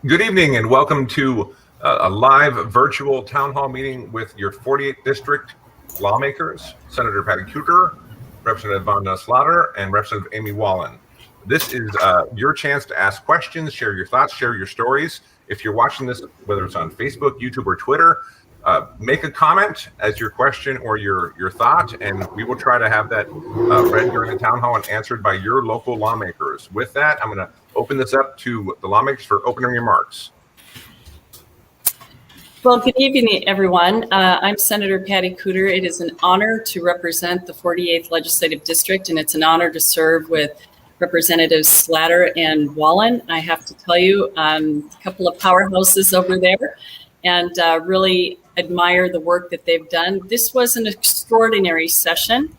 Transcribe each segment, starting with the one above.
Good evening and welcome to a live virtual town hall meeting with your 48th district lawmakers, Senator Patty Kuderer, Representative Vandana Slatter, and Representative Amy Walen. This is your chance to ask questions, share your thoughts, share your stories. If you're watching this, whether it's on Facebook, YouTube, or Twitter, make a comment as your question or your thought, and we will try to have that read during the town hall and answered by your local lawmakers. With that, I'm going to open this up to the lawmakers for opening remarks. Well, good evening, everyone. I'm Senator Patty Kuderer. It is an honor to represent the 48th Legislative District, and it's an honor to serve with Representatives Slatter and Walen. I have to tell you, a couple of powerhouses over there, and really admire the work that they've done. This was an extraordinary session.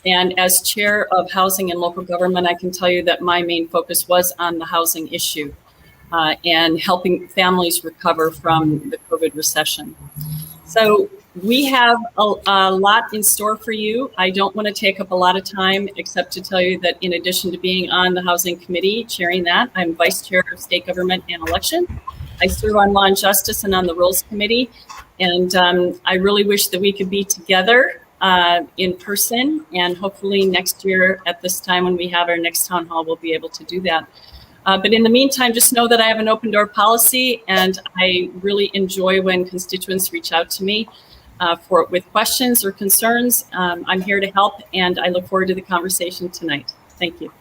And as chair of housing and local government, I can tell you that my main focus was on the housing issue and helping families recover from the COVID recession. So we have a lot in store for you. I don't want to take up a lot of time except to tell you that in addition to being on the housing committee, chairing that, I'm vice chair of state government and election. I serve on law and justice and on the rules committee. And I really wish that we could be together in person, and hopefully next year at this time when we have our next town hall, we'll be able to do that. But in the meantime, just know that I have an open door policy, and I really enjoy when constituents reach out to me with questions or concerns. I'm here to help, and I look forward to the conversation tonight. Thank you.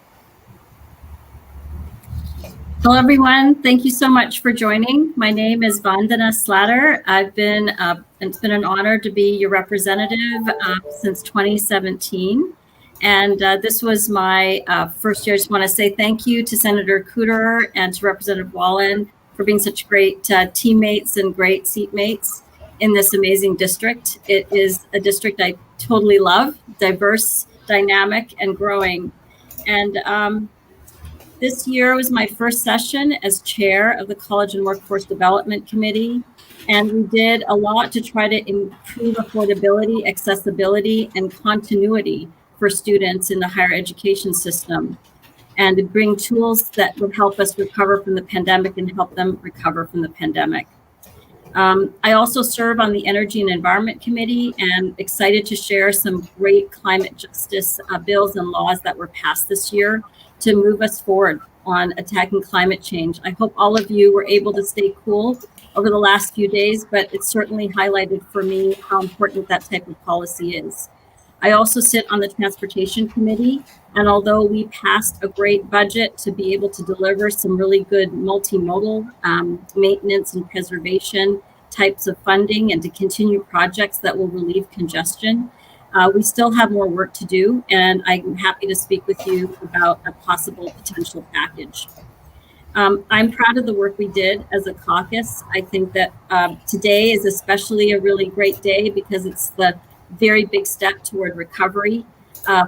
Hello, everyone. Thank you so much for joining. My name is Vandana Slatter. It's been an honor to be your representative since 2017. And this was my first year. I just want to say thank you to Senator Kuderer and to Representative Walen for being such great teammates and great seatmates in this amazing district. It is a district I totally love, diverse, dynamic, and growing. And this year was my first session as chair of the College and Workforce Development Committee, and we did a lot to try to improve affordability, accessibility, and continuity for students in the higher education system, and to bring tools that would help us recover from the pandemic and help them recover from the pandemic. I also serve on the Energy and Environment Committee, and excited to share some great climate justice bills and laws that were passed this year to move us forward on attacking climate change. I hope all of you were able to stay cool over the last few days, but it certainly highlighted for me how important that type of policy is. I also sit on the Transportation Committee, and although we passed a great budget to be able to deliver some really good multimodal maintenance and preservation types of funding and to continue projects that will relieve congestion, we still have more work to do, and I'm happy to speak with you about a possible potential package. I'm proud of the work we did as a caucus. I think that today is especially a really great day because it's the very big step toward recovery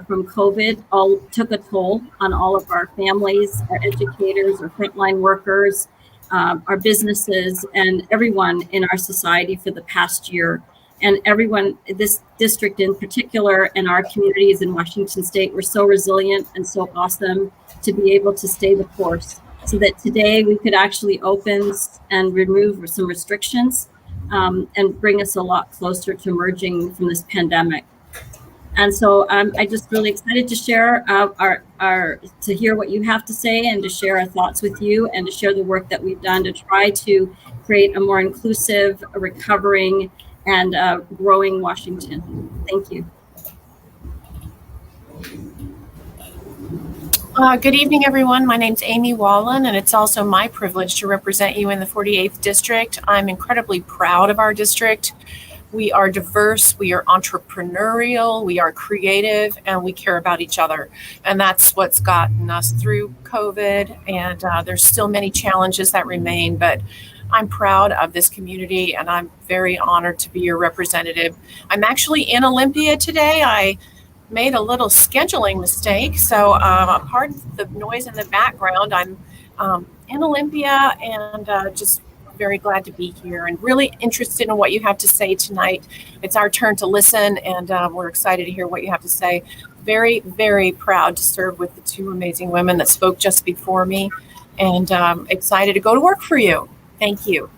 from COVID. All took a toll on all of our families, our educators, our frontline workers, our businesses, and everyone in our society for the past year. And everyone, this district in particular, and our communities in Washington State were so resilient and so awesome to be able to stay the course, so that today we could actually open and remove some restrictions and bring us a lot closer to emerging from this pandemic. And so I'm just really excited to share to hear what you have to say and to share our thoughts with you and to share the work that we've done to try to create a more inclusive, recovering, and growing Washington. Thank you. Good evening, everyone. My name's Amy Walen, and it's also my privilege to represent you in the 48th District. I'm incredibly proud of our district. We are diverse, we are entrepreneurial, we are creative, and we care about each other. And that's what's gotten us through COVID, and there's still many challenges that remain, but I'm proud of this community, and I'm very honored to be your representative. I'm actually in Olympia today. I made a little scheduling mistake, so pardon the noise in the background. I'm in Olympia and just very glad to be here and really interested in what you have to say tonight. It's our turn to listen, and we're excited to hear what you have to say. Very, very proud to serve with the two amazing women that spoke just before me. and excited to go to work for you. Thank you.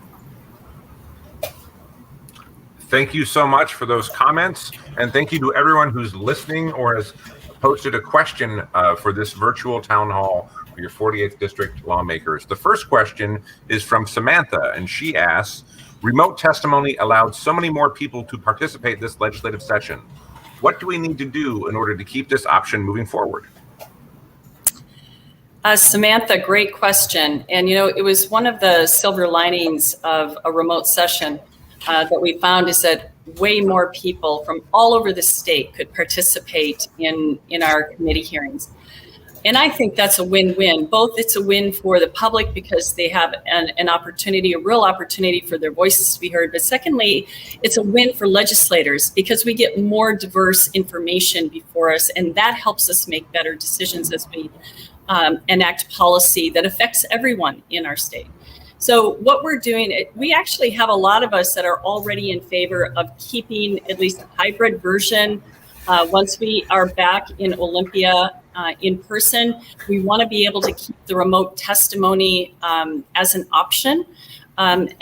Thank you so much for those comments. And thank you to everyone who's listening or has posted a question for this virtual town hall for your 48th District lawmakers. The first question is from Samantha, and she asks, remote testimony allowed so many more people to participate in this legislative session. What do we need to do in order to keep this option moving forward? Samantha, great question. And, you know, it was one of the silver linings of a remote session that we found is that way more people from all over the state could participate in our committee hearings. And I think that's a win-win. Both it's a win for the public because they have an opportunity, a real opportunity for their voices to be heard. But secondly, it's a win for legislators because we get more diverse information before us, and that helps us make better decisions as we enact policy that affects everyone in our state. So what we're doing, we actually have a lot of us that are already in favor of keeping at least a hybrid version. Once we are back in Olympia in person, we want to be able to keep the remote testimony as an option and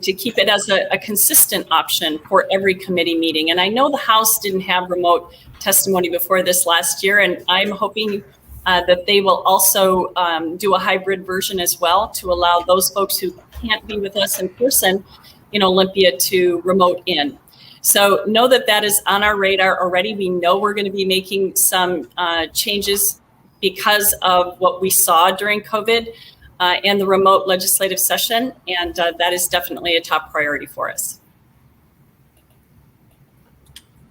to keep it as a consistent option for every committee meeting. And I know the House didn't have remote testimony before this last year, and I'm hoping that they will also do a hybrid version as well to allow those folks who can't be with us in person in Olympia to remote in. So know that that is on our radar already. We know we're going to be making some changes because of what we saw during COVID and the remote legislative session. And that is definitely a top priority for us.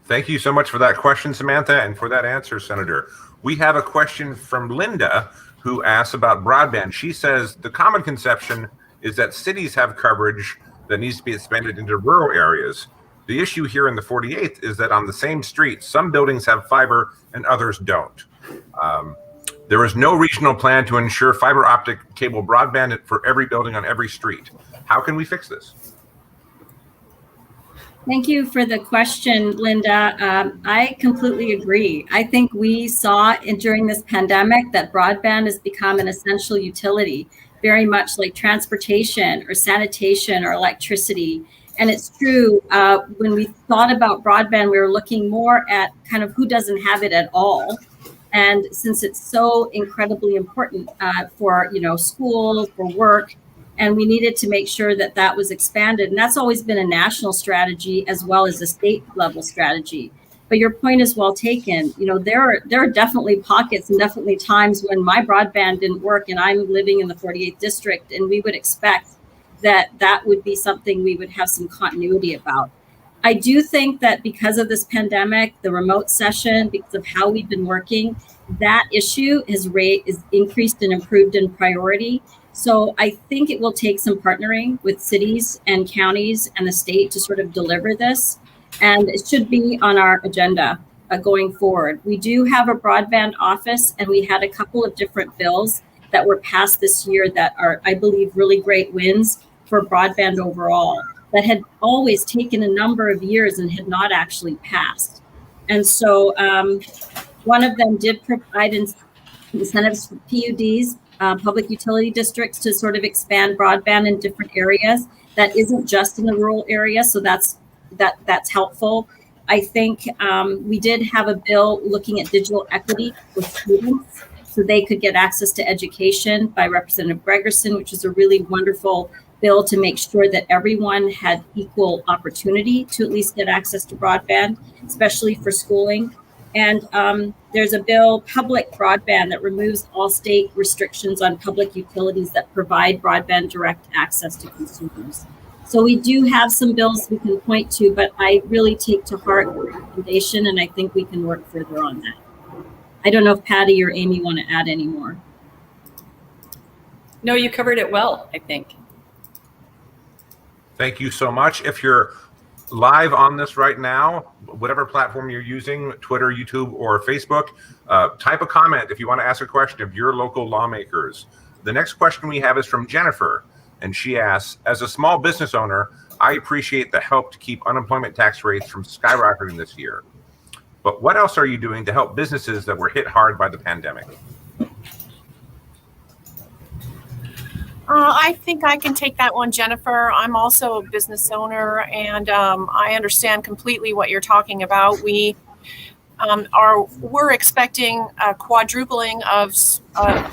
Thank you so much for that question, Samantha, and for that answer, Senator. We have a question from Linda who asks about broadband. She says the common conception is that cities have coverage that needs to be expanded into rural areas. The issue here in the 48th is that on the same street, some buildings have fiber and others don't. There is no regional plan to ensure fiber optic cable broadband for every building on every street. How can we fix this? Thank you for the question, Linda. I completely agree. I think we saw during this pandemic that broadband has become an essential utility, very much like transportation or sanitation or electricity. And it's true, when we thought about broadband, we were looking more at kind of who doesn't have it at all. And since it's so incredibly important for, school, for work, and we needed to make sure that that was expanded. And that's always been a national strategy as well as a state level strategy. But your point is well taken. There are definitely pockets and definitely times when my broadband didn't work and I'm living in the 48th district, and we would expect that would be something we would have some continuity about. I do think that because of this pandemic, the remote session, because of how we've been working, that issue is increased and improved in priority. So I think it will take some partnering with cities and counties and the state to sort of deliver this. And it should be on our agenda going forward. We do have a broadband office, and we had a couple of different bills that were passed this year that are, I believe, really great wins for broadband overall that had always taken a number of years and had not actually passed. And so one of them did provide incentives for PUDs, public utility districts, to sort of expand broadband in different areas. That isn't just in the rural area, so that's helpful. I think we did have a bill looking at digital equity for students so they could get access to education by Representative Gregerson, which is a really wonderful bill to make sure that everyone had equal opportunity to at least get access to broadband, especially for schooling. And there's a bill, public broadband, that removes all state restrictions on public utilities that provide broadband direct access to consumers. So we do have some bills we can point to, but I really take to heart the recommendation, and I think we can work further on that. I don't know if Patty or Amy want to add any more. No, you covered it well, I think. Thank you so much. If you're live on this right now, whatever platform you're using, Twitter, YouTube, or Facebook, type a comment if you want to ask a question of your local lawmakers. The next question we have is from Jennifer, and she asks, as a small business owner, I appreciate the help to keep unemployment tax rates from skyrocketing this year. But what else are you doing to help businesses that were hit hard by the pandemic? I think I can take that one, Jennifer. I'm also a business owner, and I understand completely what you're talking about. We're expecting a quadrupling of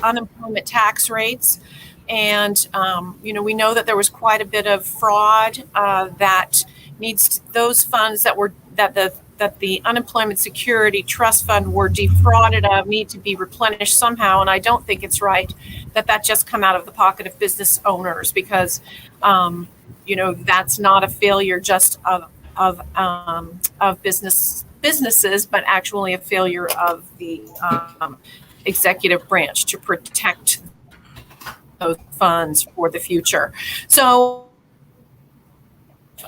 unemployment tax rates, and we know that there was quite a bit of fraud that needs those funds that the Unemployment Security Trust Fund were defrauded of need to be replenished somehow. And I don't think it's right that just come out of the pocket of business owners, because that's not a failure just of businesses, but actually a failure of the executive branch to protect those funds for the future. So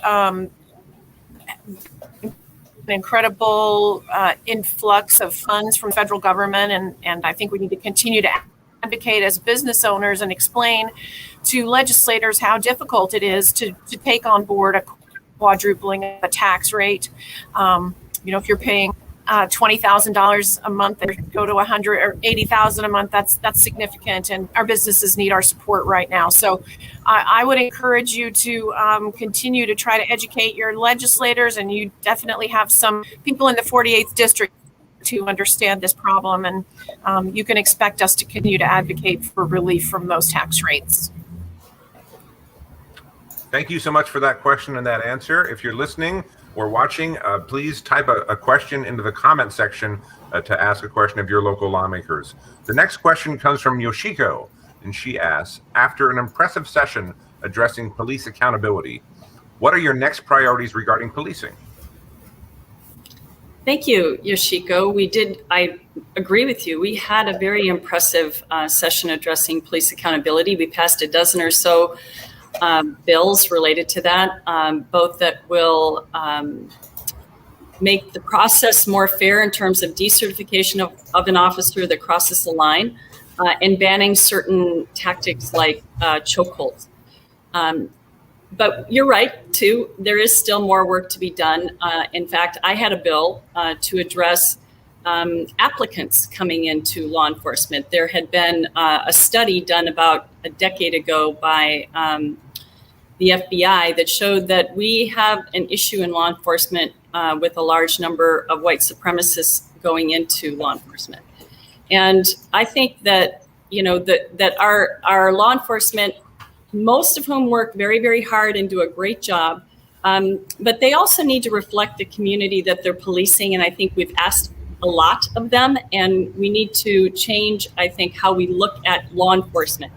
an incredible influx of funds from the federal government, and I think we need to continue to advocate as business owners and explain to legislators how difficult it is to take on board a quadrupling of a tax rate. If you're paying $20,000 a month and go to $100,000 or $80,000 a month, that's significant, and our businesses need our support right now. So I would encourage you to continue to try to educate your legislators, and you definitely have some people in the 48th district to understand this problem, and you can expect us to continue to advocate for relief from those tax rates. Thank you so much for that question and that answer. If you're listening or watching, please type a question into the comment section to ask a question of your local lawmakers. The next question comes from Yoshiko, and she asks, after an impressive session addressing police accountability, what are your next priorities regarding policing? Thank you, Yoshiko. I agree with you. We had a very impressive session addressing police accountability. We passed a dozen or so bills related to that, both that will make the process more fair in terms of decertification of an officer that crosses the line, and banning certain tactics like chokeholds. But you're right, too. There is still more work to be done. In fact, I had a bill to address applicants coming into law enforcement. There had been a study done about a decade ago by the FBI that showed that we have an issue in law enforcement with a large number of white supremacists going into law enforcement. And I think that, that our law enforcement, most of whom work very, very hard and do a great job, but they also need to reflect the community that they're policing. And I think we've asked a lot of them, and we need to change, I think, how we look at law enforcement.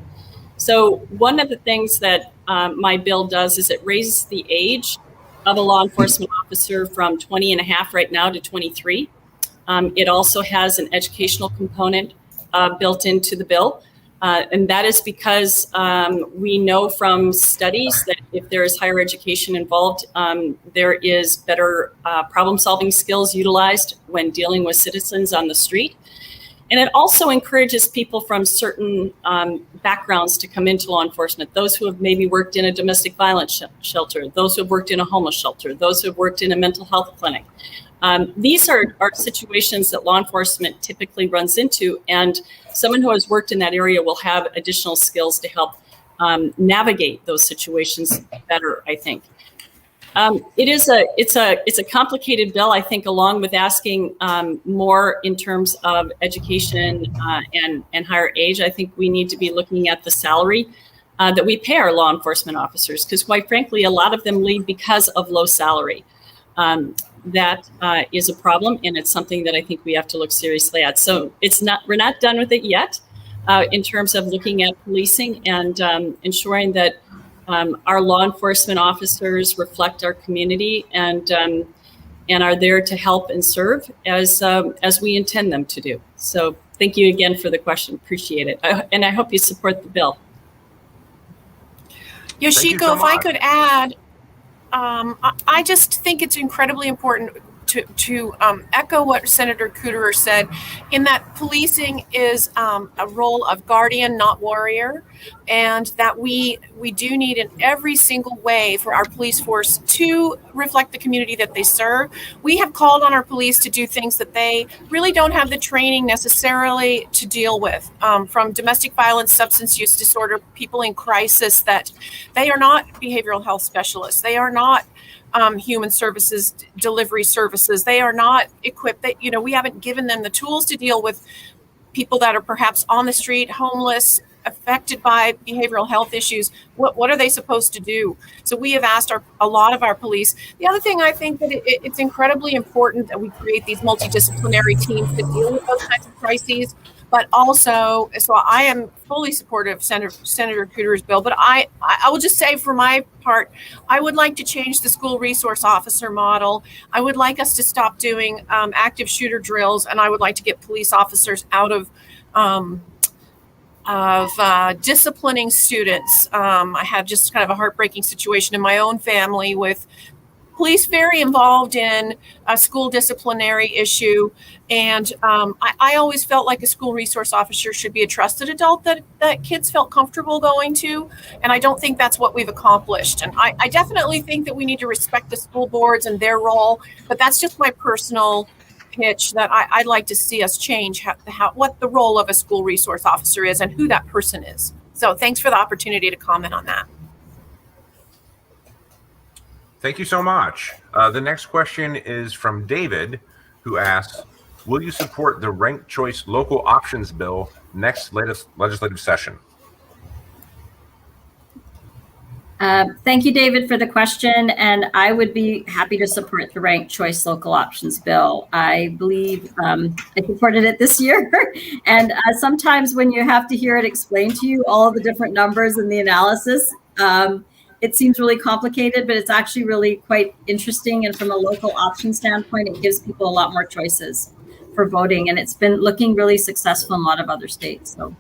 So one of the things that my bill does is it raises the age of a law enforcement officer from 20 and a half right now to 23. It also has an educational component built into the bill. And that is because we know from studies that if there is higher education involved, there is better problem-solving skills utilized when dealing with citizens on the street. And it also encourages people from certain backgrounds to come into law enforcement. Those who have maybe worked in a domestic violence shelter, those who have worked in a homeless shelter, those who have worked in a mental health clinic. These are situations that law enforcement typically runs into, and someone who has worked in that area will have additional skills to help navigate those situations better, I think. It's a complicated bill, I think, along with asking more in terms of education and higher age. I think we need to be looking at the salary that we pay our law enforcement officers, because quite frankly, a lot of them leave because of low salary. That is a problem, and it's something that I think we have to look seriously at. So we're not done with it yet in terms of looking at policing and ensuring that our law enforcement officers reflect our community and are there to help and serve as we intend them to do. So thank you again for the question. Appreciate it. And I hope you support the bill. Yoshiko, if I could add, I just think it's incredibly important to echo what Senator Kuderer said, in that policing is a role of guardian, not warrior, and that we do need in every single way for our police force to reflect the community that they serve. We have called on our police to do things that they really don't have the training necessarily to deal with, from domestic violence, substance use disorder, people in crisis, that they are not behavioral health specialists. They are not human services delivery services. They are not equipped. That, you know, we haven't given them the tools to deal with people that are perhaps on the street, homeless, affected by behavioral health issues. What are they supposed to do? So we have asked a lot of our police. The other thing, I think that it's incredibly important that we create these multidisciplinary teams to deal with those kinds of crises. But also, so I am fully supportive of Senator Kuderer's bill, but I will just say, for my part, I would like to change the school resource officer model. I would like us to stop doing active shooter drills, and I would like to get police officers out of disciplining students. I had just kind of a heartbreaking situation in my own family with police very involved in a school disciplinary issue. And I always felt like a school resource officer should be a trusted adult that kids felt comfortable going to. And I don't think that's what we've accomplished. And I definitely think that we need to respect the school boards and their role, but that's just my personal pitch, that I'd like to see us change what the role of a school resource officer is and who that person is. So thanks for the opportunity to comment on that. Thank you so much. The next question is from David, who asks, will you support the ranked choice local options bill next legislative session? Thank you, David, for the question. And I would be happy to support the ranked choice local options bill. I believe I supported it this year. And sometimes when you have to hear it explained to you, all the different numbers and the analysis, it seems really complicated, but it's actually really quite interesting. And from a local option standpoint, it gives people a lot more choices for voting. And it's been looking really successful in a lot of other states. So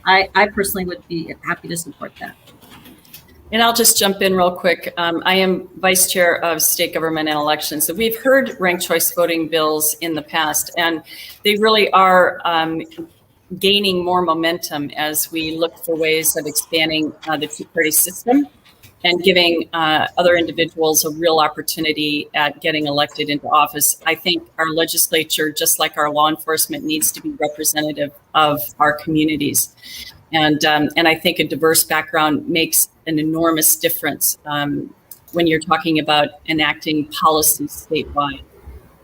I personally would be happy to support that. And I'll just jump in real quick. I am vice chair of state government and elections. So we've heard ranked choice voting bills in the past, and they really are gaining more momentum as we look for ways of expanding the two-party system and giving other individuals a real opportunity at getting elected into office. I think our legislature, just like our law enforcement, needs to be representative of our communities. And I think a diverse background makes an enormous difference when you're talking about enacting policies statewide.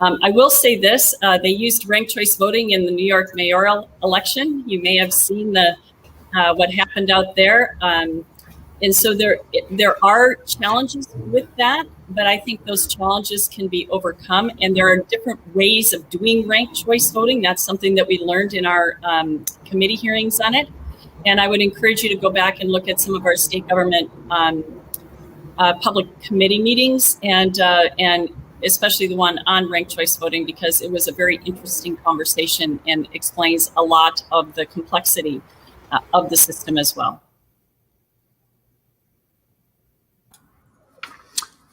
I will say this, they used ranked choice voting in the New York mayoral election. You may have seen what happened out there. And so there are challenges with that, but I think those challenges can be overcome. And there are different ways of doing ranked choice voting. That's something that we learned in our committee hearings on it. And I would encourage you to go back and look at some of our state government public committee meetings, and especially the one on ranked choice voting, because it was a very interesting conversation and explains a lot of the complexity of the system as well.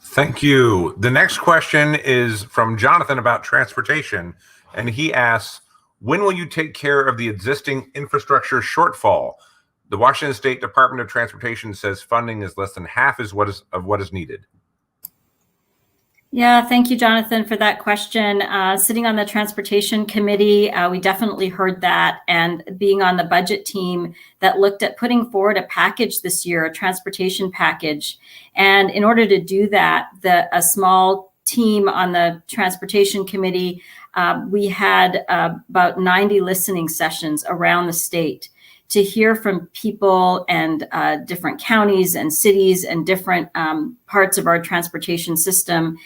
Thank you. The next question is from Jonathan about transportation, and he asks, when will you take care of the existing infrastructure shortfall? The Washington State Department of Transportation says funding is less than half of what is needed. Yeah, thank you, Jonathan, for that question. Sitting on the Transportation Committee, we definitely heard that, and being on the budget team that looked at putting forward a package this year, a transportation package. And in order to do that, a small team on the Transportation Committee, we had about 90 listening sessions around the state to hear from people and different counties and cities and different parts of our transportation system.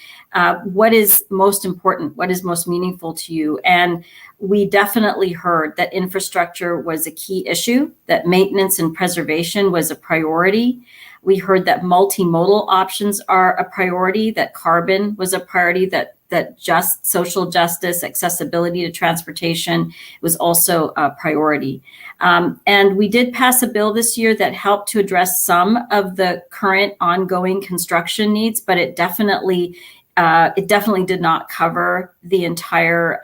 What is most important? What is most meaningful to you? And we definitely heard that infrastructure was a key issue, that maintenance and preservation was a priority. We heard that multimodal options are a priority, that carbon was a priority, that just social justice, accessibility to transportation was also a priority. And we did pass a bill this year that helped to address some of the current ongoing construction needs, but it definitely it definitely did not cover the entire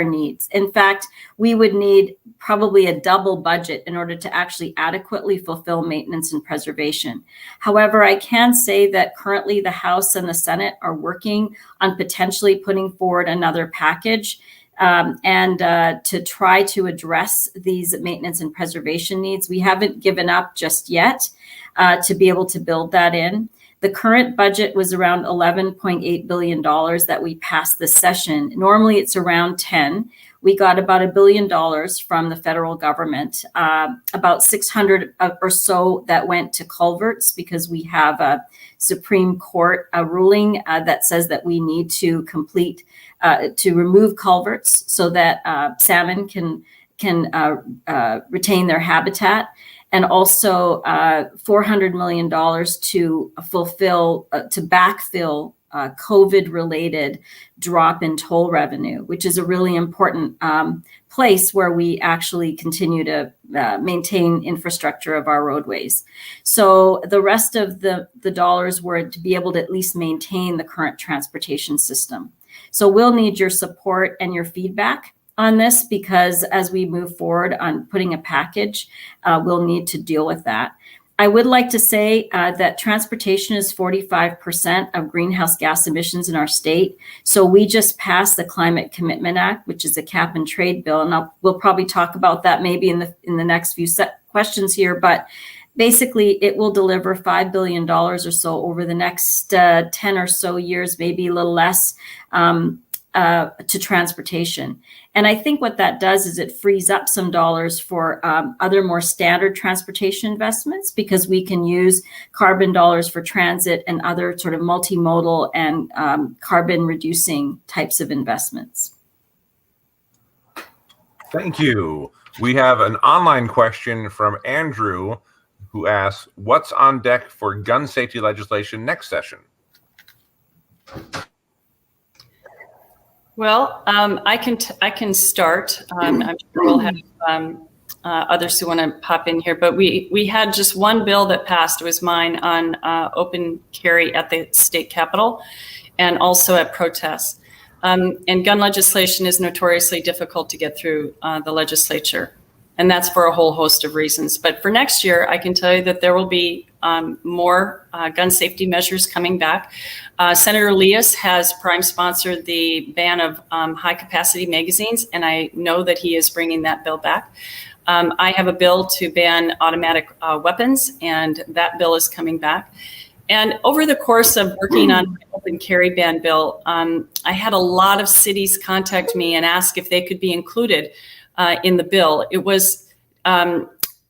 needs. In fact, we would need probably a double budget in order to actually adequately fulfill maintenance and preservation. However, I can say that currently the House and the Senate are working on potentially putting forward another package and to try to address these maintenance and preservation needs. We haven't given up just yet to be able to build that in. The current budget was around $11.8 billion that we passed this session. Normally it's around 10. We got about $1 billion from the federal government, about 600 or so that went to culverts because we have a Supreme Court ruling that says that we need to remove culverts so that salmon can retain their habitat, and also $400 million to backfill COVID-related drop in toll revenue, which is a really important place where we actually continue to maintain infrastructure of our roadways. So the rest of the dollars were to be able to at least maintain the current transportation system. So we'll need your support and your feedback on this, because as we move forward on putting a package, we'll need to deal with that. I would like to say that transportation is 45% of greenhouse gas emissions in our state. So we just passed the Climate Commitment Act, which is a cap and trade bill. And we'll probably talk about that maybe in the next few questions here. But basically, it will deliver $5 billion or so over the next 10 or so years, maybe a little less, to transportation. And I think what that does is it frees up some dollars for other more standard transportation investments, because we can use carbon dollars for transit and other sort of multimodal and carbon reducing types of investments. Thank you. We have an online question from Andrew, who asks, what's on deck for gun safety legislation next session? Well, I can start. I'm sure we'll have others who want to pop in here, but we had just one bill that passed. It was mine on open carry at the state capitol and also at protests. And gun legislation is notoriously difficult to get through the legislature, and that's for a whole host of reasons. But for next year, I can tell you that there will be more gun safety measures coming back. Senator Leas has prime sponsored the ban of high capacity magazines, and I know that he is bringing that bill back. I have a bill to ban automatic weapons, and that bill is coming back. And over the course of working on the open carry ban bill, I had a lot of cities contact me and ask if they could be included in the bill. It was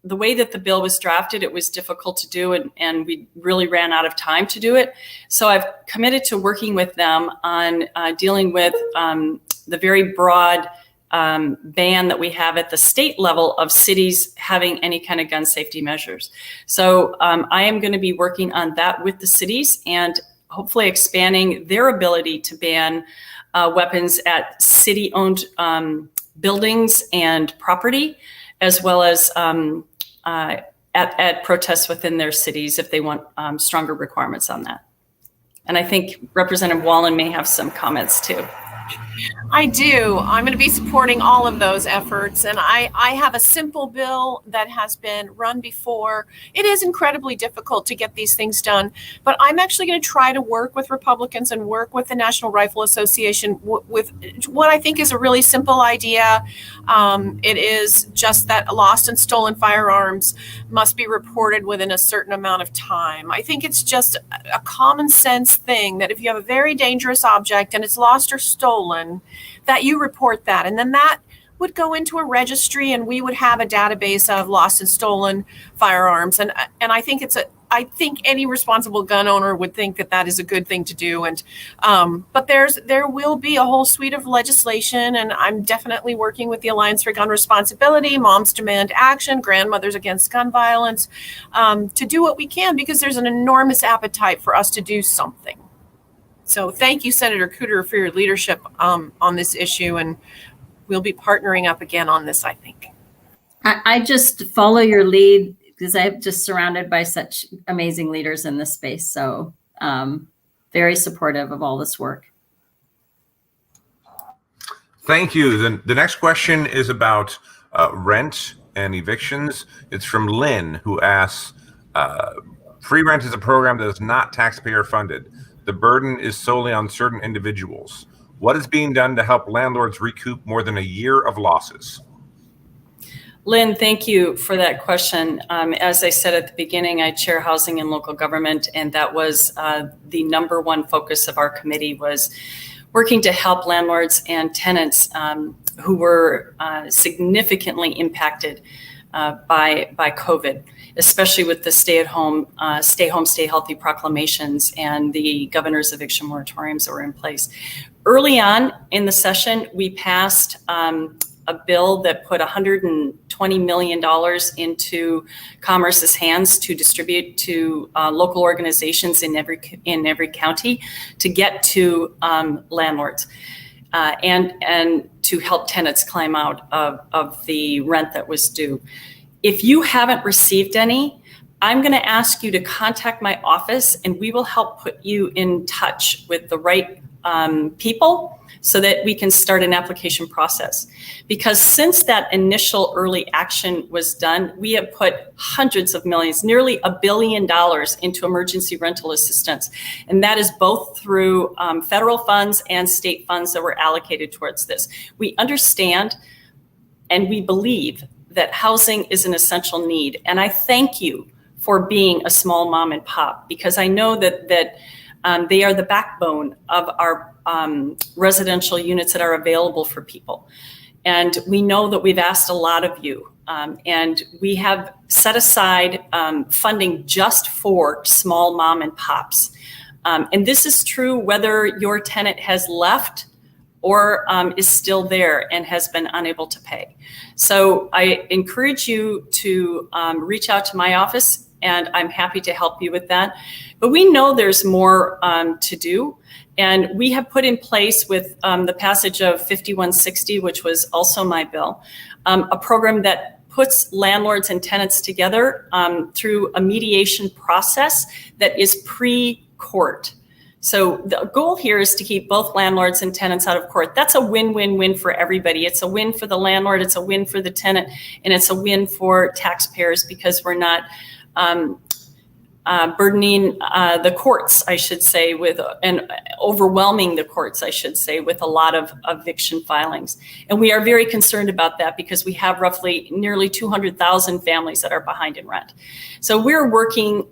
the way that the bill was drafted, it was difficult to do, and we really ran out of time to do it. So I've committed to working with them on dealing with the very broad ban that we have at the state level of cities having any kind of gun safety measures. So I am going to be working on that with the cities and hopefully expanding their ability to ban weapons at city-owned buildings and property, as well as at protests within their cities if they want stronger requirements on that. And I think Representative Walen may have some comments too. I do. I'm going to be supporting all of those efforts. And I have a simple bill that has been run before. It is incredibly difficult to get these things done, but I'm actually going to try to work with Republicans and work with the National Rifle Association with what I think is a really simple idea. It is just that lost and stolen firearms must be reported within a certain amount of time. I think it's just a common sense thing that if you have a very dangerous object and it's lost or stolen, that you report that, and then that would go into a registry, and we would have a database of lost and stolen firearms. And I think I think any responsible gun owner would think that that is a good thing to do. And but there will be a whole suite of legislation, and I'm definitely working with the Alliance for Gun Responsibility, Moms Demand Action, Grandmothers Against Gun Violence, to do what we can, because there's an enormous appetite for us to do something. So thank you, Senator Kuderer, for your leadership on this issue, and we'll be partnering up again on this, I think. I just follow your lead because I'm just surrounded by such amazing leaders in this space. So very supportive of all this work. Thank you. The next question is about rent and evictions. It's from Lynn, who asks, free rent is a program that is not taxpayer funded. The burden is solely on certain individuals. What is being done to help landlords recoup more than a year of losses? Lynn, thank you for that question. As I said at the beginning, I chair housing and local government, and that was the number one focus of our committee, was working to help landlords and tenants who were significantly impacted by COVID, especially with the stay home, stay healthy proclamations and the governor's eviction moratoriums that were in place. Early on in the session, we passed a bill that put $120 million into Commerce's hands to distribute to local organizations in every county to get to landlords and to help tenants climb out of the rent that was due. If you haven't received any, I'm going to ask you to contact my office, and we will help put you in touch with the right people so that we can start an application process. Because since that initial early action was done, we have put hundreds of millions, nearly $1 billion into emergency rental assistance. And that is both through federal funds and state funds that were allocated towards this. We understand and we believe that housing is an essential need. And I thank you for being a small mom and pop, because I know that they are the backbone of our residential units that are available for people. And we know that we've asked a lot of you, and we have set aside funding just for small mom and pops. And this is true whether your tenant has left or is still there and has been unable to pay. So I encourage you to reach out to my office, and I'm happy to help you with that. But we know there's more to do. And we have put in place with the passage of 5160, which was also my bill, a program that puts landlords and tenants together through a mediation process that is pre-court. So the goal here is to keep both landlords and tenants out of court. That's a win-win-win for everybody. It's a win for the landlord, it's a win for the tenant, and it's a win for taxpayers, because we're not burdening the courts, I should say, and overwhelming the courts, I should say, with a lot of eviction filings. And we are very concerned about that, because we have roughly nearly 200,000 families that are behind in rent. So we're working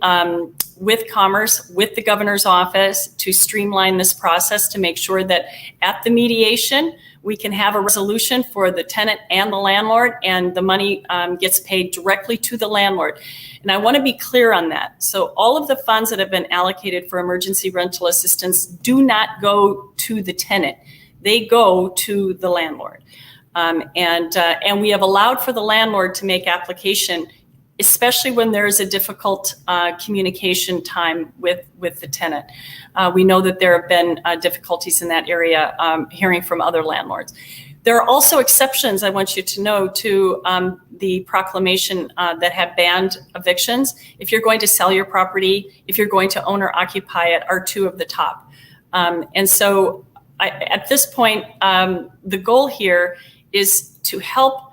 with Commerce, with the governor's office, to streamline this process to make sure that at the mediation, we can have a resolution for the tenant and the landlord, and the money gets paid directly to the landlord. And I want to be clear on that. So all of the funds that have been allocated for emergency rental assistance do not go to the tenant. They go to the landlord. And we have allowed for the landlord to make application, especially when there is a difficult communication time with the tenant. We know that there have been difficulties in that area, hearing from other landlords. There are also exceptions, I want you to know, to the proclamation that have banned evictions. If you're going to sell your property, if you're going to own or occupy it, are two of the top. And so at this point, the goal here is to help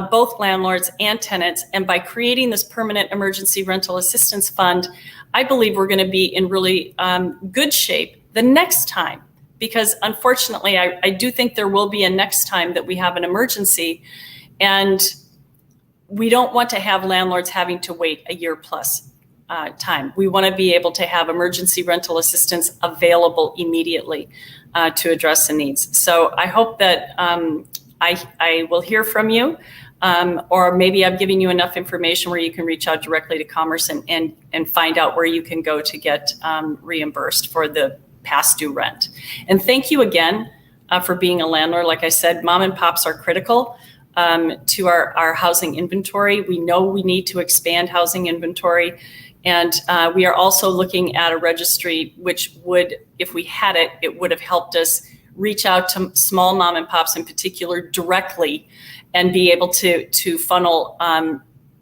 both landlords and tenants. And by creating this permanent emergency rental assistance fund, I believe we're going to be in really good shape the next time. Because unfortunately, I do think there will be a next time that we have an emergency, and we don't want to have landlords having to wait a year plus time. We want to be able to have emergency rental assistance available immediately to address the needs. So I hope that I will hear from you, or maybe I'm giving you enough information where you can reach out directly to Commerce and find out where you can go to get reimbursed for the past due rent. And thank you again for being a landlord. Like I said, mom and pops are critical to our housing inventory. We know we need to expand housing inventory. And we are also looking at a registry, which would, if we had it, it would have helped us reach out to small mom and pops in particular directly and be able to funnel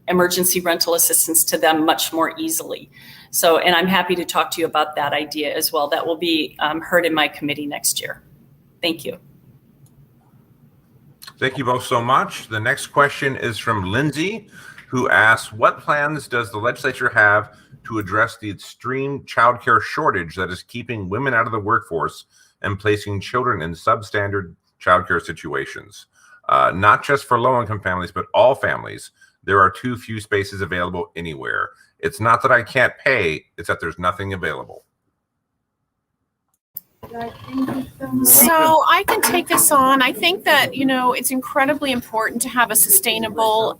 emergency rental assistance to them much more easily. So, and I'm happy to talk to you about that idea as well. That will be heard in my committee next year. Thank you. Thank you both so much. The next question is from Lindsay, who asks, what plans does the legislature have to address the extreme childcare shortage that is keeping women out of the workforce and placing children in substandard childcare situations? Not just for low-income families, but all families. There are too few spaces available anywhere. It's not that I can't pay, it's that there's nothing available. So I can take this on. I think that, you know, it's incredibly important to have a sustainable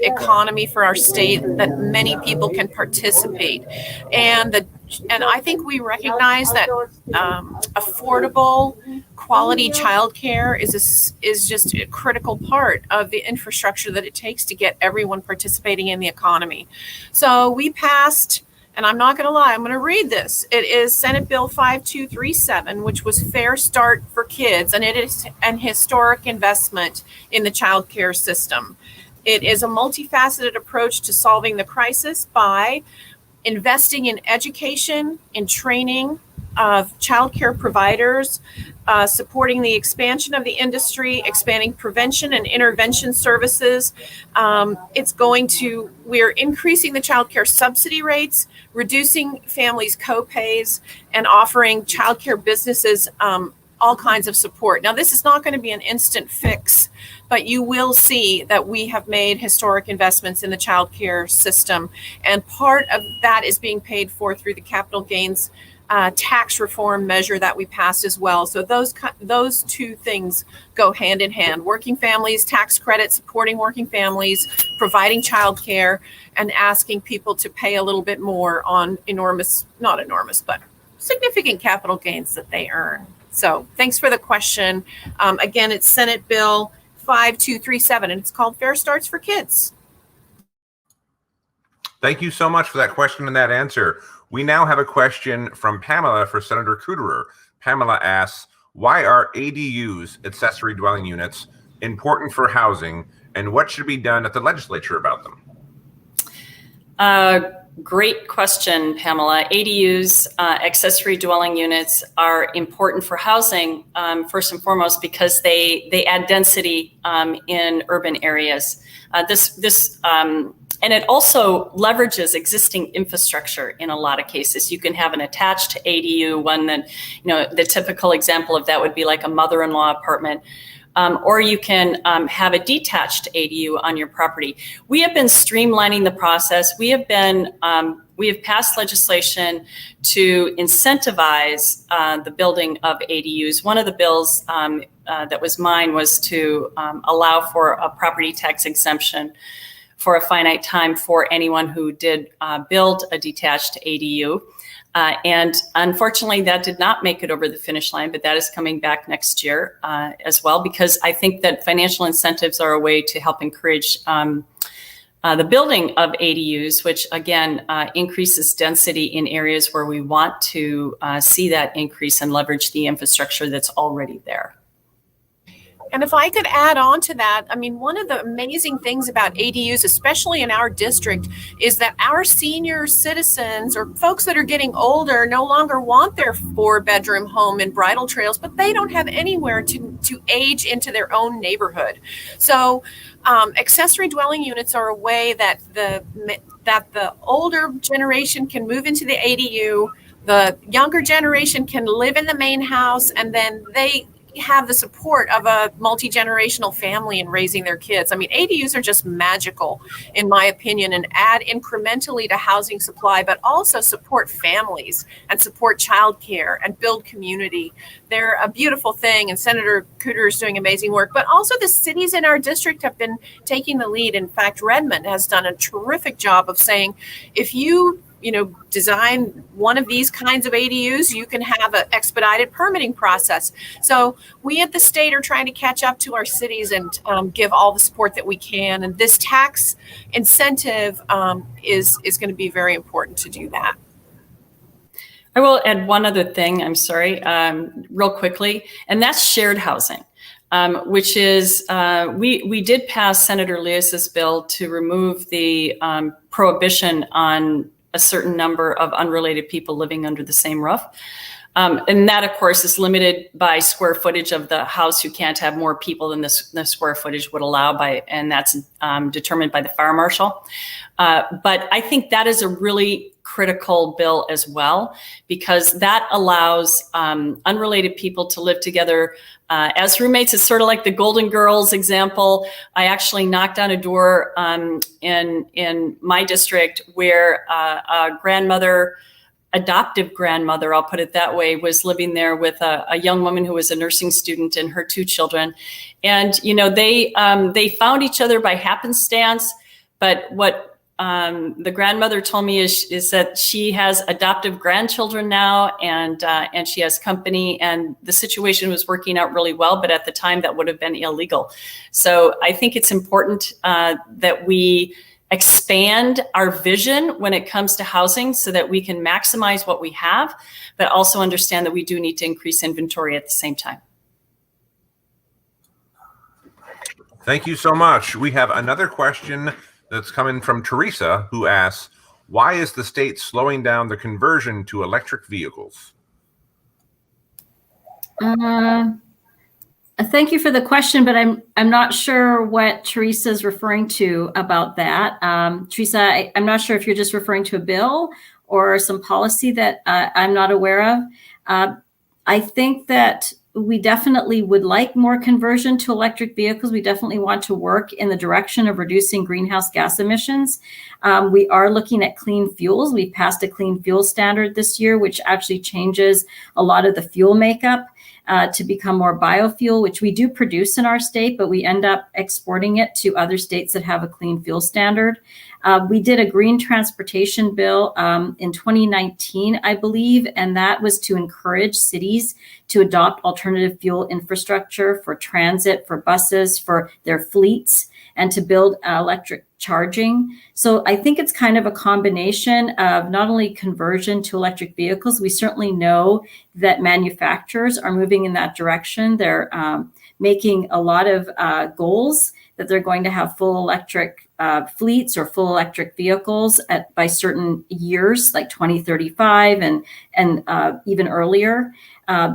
economy for our state that many people can participate. And I think we recognize that affordable, quality childcare is just a critical part of the infrastructure that it takes to get everyone participating in the economy. So we passed, and I'm not going to lie, I'm going to read this. It is Senate Bill 5237, which was Fair Start for Kids, and it is an historic investment in the child care system. It is a multifaceted approach to solving the crisis by investing in education, in training of child care providers, supporting the expansion of the industry, expanding prevention and intervention services. We're increasing the child care subsidy rates, reducing families' co-pays, and offering child care businesses all kinds of support. Now, this is not going to be an instant fix, but you will see that we have made historic investments in the child care system. And part of that is being paid for through the capital gains tax reform measure that we passed as well. So those two things go hand in hand: working families, tax credit, supporting working families, providing childcare, and asking people to pay a little bit more on not enormous, but significant capital gains that they earn. So thanks for the question. Again, it's Senate Bill 5237, and it's called Fair Starts for Kids. Thank you so much for that question and that answer. We now have a question from Pamela for Senator Kuderer. Pamela asks, why are ADUs, accessory dwelling units, important for housing, and what should be done at the legislature about them? Great question, Pamela. ADUs, accessory dwelling units, are important for housing, first and foremost, because they add density in urban areas. And it also leverages existing infrastructure in a lot of cases. You can have an attached ADU, one that, you know, the typical example of that would be like a mother-in-law apartment. Or you can have a detached ADU on your property. We have been streamlining the process. We have passed legislation to incentivize the building of ADUs. One of the bills that was mine was to allow for a property tax exemption for a finite time for anyone who did build a detached ADU. And unfortunately, that did not make it over the finish line, but that is coming back next year as well, because I think that financial incentives are a way to help encourage the building of ADUs, which again increases density in areas where we want to see that increase and leverage the infrastructure that's already there. And if I could add on to that, I mean, one of the amazing things about ADUs, especially in our district, is that our senior citizens or folks that are getting older no longer want their 4-bedroom home in Bridle Trails, but they don't have anywhere to age into their own neighborhood. So accessory dwelling units are a way that the older generation can move into the ADU, the younger generation can live in the main house, and then they have the support of a multi-generational family in raising their kids. I mean, ADUs are just magical, in my opinion, and add incrementally to housing supply, but also support families and support childcare and build community. They're a beautiful thing, and Senator Kuderer is doing amazing work, but also the cities in our district have been taking the lead. In fact, Redmond has done a terrific job of saying, if you design one of these kinds of ADUs, you can have an expedited permitting process. So we at the state are trying to catch up to our cities and give all the support that we can. And this tax incentive is going to be very important to do that. I will add one other thing, I'm sorry, real quickly, and that's shared housing. Which is, we did pass Senator Lewis's bill to remove the prohibition on a certain number of unrelated people living under the same roof. And that, of course, is limited by square footage of the house. You can't have more people than the square footage would allow and that's determined by the fire marshal. But I think that is a really critical bill as well, because that allows unrelated people to live together as roommates. It's sort of like the Golden Girls example. I actually knocked on a door in my district where a adoptive grandmother, I'll put it that way, was living there with a young woman who was a nursing student and her 2 children. And, they found each other by happenstance. But what the grandmother told me is that she has adoptive grandchildren now, and she has company, and the situation was working out really well. But at the time, that would have been illegal. So I think it's important that we expand our vision when it comes to housing so that we can maximize what we have, but also understand that we do need to increase inventory at the same time. Thank you so much. We have another question that's coming from Teresa, who asks, why is the state slowing down the conversion to electric vehicles? Thank you for the question, but I'm not sure what Teresa is referring to about that. Teresa, I'm not sure if you're just referring to a bill or some policy that I'm not aware of. I think that we definitely would like more conversion to electric vehicles. We definitely want to work in the direction of reducing greenhouse gas emissions. We are looking at clean fuels. We passed a clean fuel standard this year, which actually changes a lot of the fuel makeup to become more biofuel, which we do produce in our state, but we end up exporting it to other states that have a clean fuel standard. We did a green transportation bill in 2019, I believe, and that was to encourage cities to adopt alternative fuel infrastructure for transit, for buses, for their fleets, and to build electric charging. So I think it's kind of a combination of not only conversion to electric vehicles. We certainly know that manufacturers are moving in that direction. They're making a lot of goals that they're going to have full electric fleets or full electric vehicles by certain years, like 2035 and even earlier,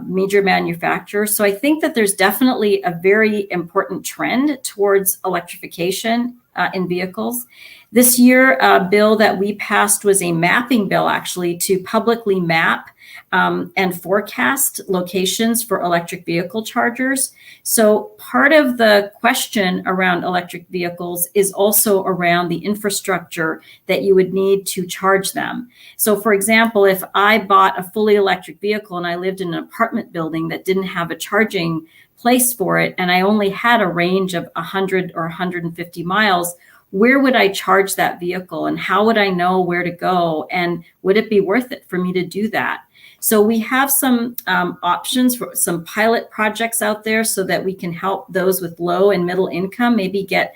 major manufacturers. So I think that there's definitely a very important trend towards electrification in vehicles. This year, a bill that we passed was a mapping bill, actually, to publicly map and forecast locations for electric vehicle chargers. So part of the question around electric vehicles is also around the infrastructure that you would need to charge them. So for example, if I bought a fully electric vehicle and I lived in an apartment building that didn't have a charging place for it, and I only had a range of 100 or 150 miles, where would I charge that vehicle, and how would I know where to go, and would it be worth it for me to do that? So we have some options for some pilot projects out there so that we can help those with low and middle income maybe get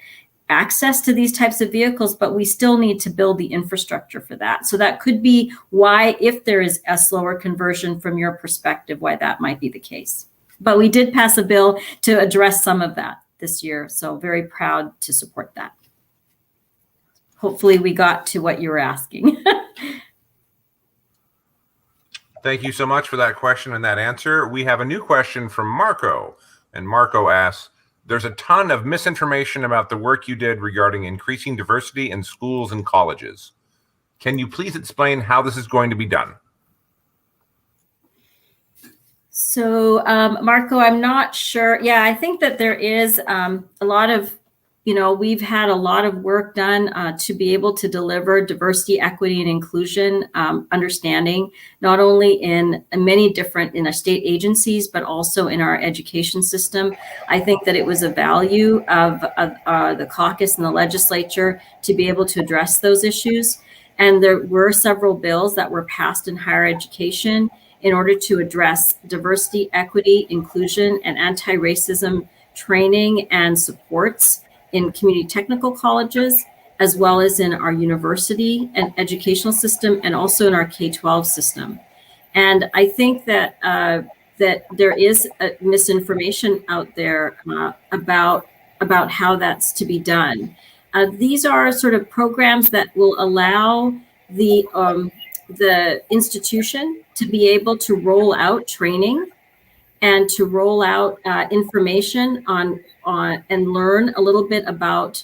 access to these types of vehicles, but we still need to build the infrastructure for that. So that could be why, if there is a slower conversion from your perspective, why that might be the case. But we did pass a bill to address some of that this year, so very proud to support that. Hopefully we got to what you were asking. Thank you so much for that question and that answer. We have a new question from Marco, and Marco asks, there's a ton of misinformation about the work you did regarding increasing diversity in schools and colleges. Can you please explain how this is going to be done? So, Marco, I'm not sure. Yeah, I think that there is a lot of, we've had a lot of work done to be able to deliver diversity, equity, and inclusion understanding, not only in many different in our state agencies, but also in our education system. I think that it was a value of the caucus and the legislature to be able to address those issues. And there were several bills that were passed in higher education in order to address diversity, equity, inclusion, and anti-racism training and supports in community technical colleges, as well as in our university and educational system, and also in our K-12 system. And I think that that there is misinformation out there about how that's to be done. These are sort of programs that will allow the institution to be able to roll out training and to roll out information on and learn a little bit about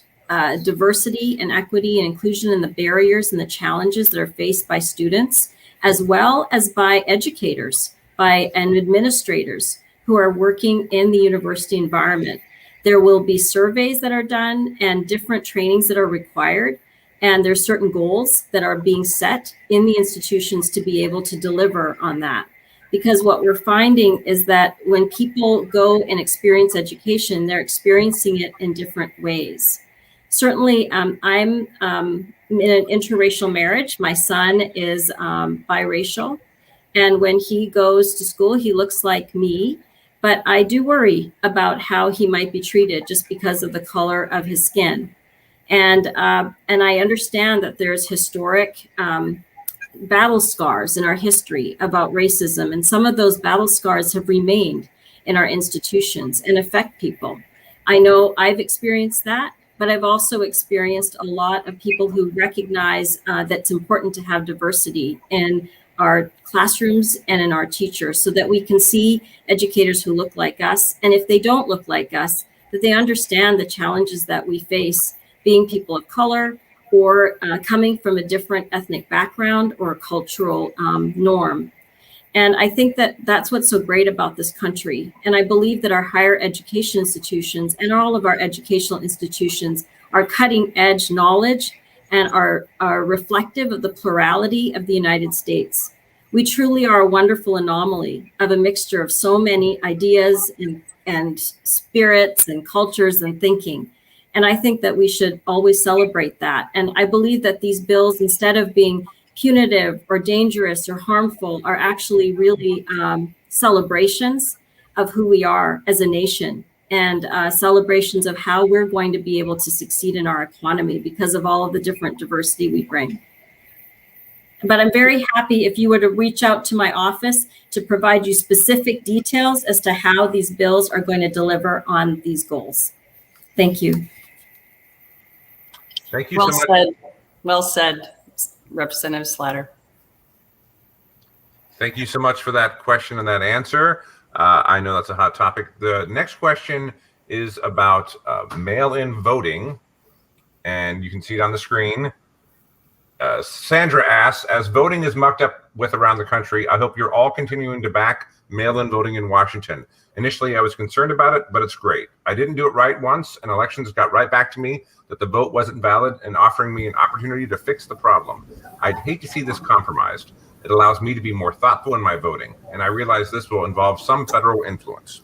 diversity and equity and inclusion and the barriers and the challenges that are faced by students, as well as by educators and administrators who are working in the university environment. There will be surveys that are done and different trainings that are required. And there's certain goals that are being set in the institutions to be able to deliver on that. Because what we're finding is that when people go and experience education, they're experiencing it in different ways. Certainly, I'm in an interracial marriage. My son is biracial. And when he goes to school, he looks like me. But I do worry about how he might be treated just because of the color of his skin. And I understand that there's historic battle scars in our history about racism. And some of those battle scars have remained in our institutions and affect people. I know I've experienced that, but I've also experienced a lot of people who recognize that it's important to have diversity in our classrooms and in our teachers so that we can see educators who look like us. And if they don't look like us, that they understand the challenges that we face being people of color or coming from a different ethnic background or cultural norm. And I think that that's what's so great about this country. And I believe that our higher education institutions and all of our educational institutions are cutting edge knowledge and are reflective of the plurality of the United States. We truly are a wonderful anomaly of a mixture of so many ideas and spirits and cultures and thinking. And I think that we should always celebrate that. And I believe that these bills, instead of being punitive or dangerous or harmful, are actually really celebrations of who we are as a nation and celebrations of how we're going to be able to succeed in our economy because of all of the different diversity we bring. But I'm very happy if you were to reach out to my office to provide you specific details as to how these bills are going to deliver on these goals. Thank you. Thank you Well so much. said. Well said, Representative Slatter. Thank you so much for that question and that answer. I know that's a hot topic. The next question is about mail-in voting, and you can see it on the screen. Sandra asks, as voting is mucked up with around the country, I hope you're all continuing to back mail-in voting in Washington. Initially, I was concerned about it, but it's great. I didn't do it right once, and elections got right back to me that the vote wasn't valid and offering me an opportunity to fix the problem. I'd hate to see this compromised. It allows me to be more thoughtful in my voting, and I realize this will involve some federal influence.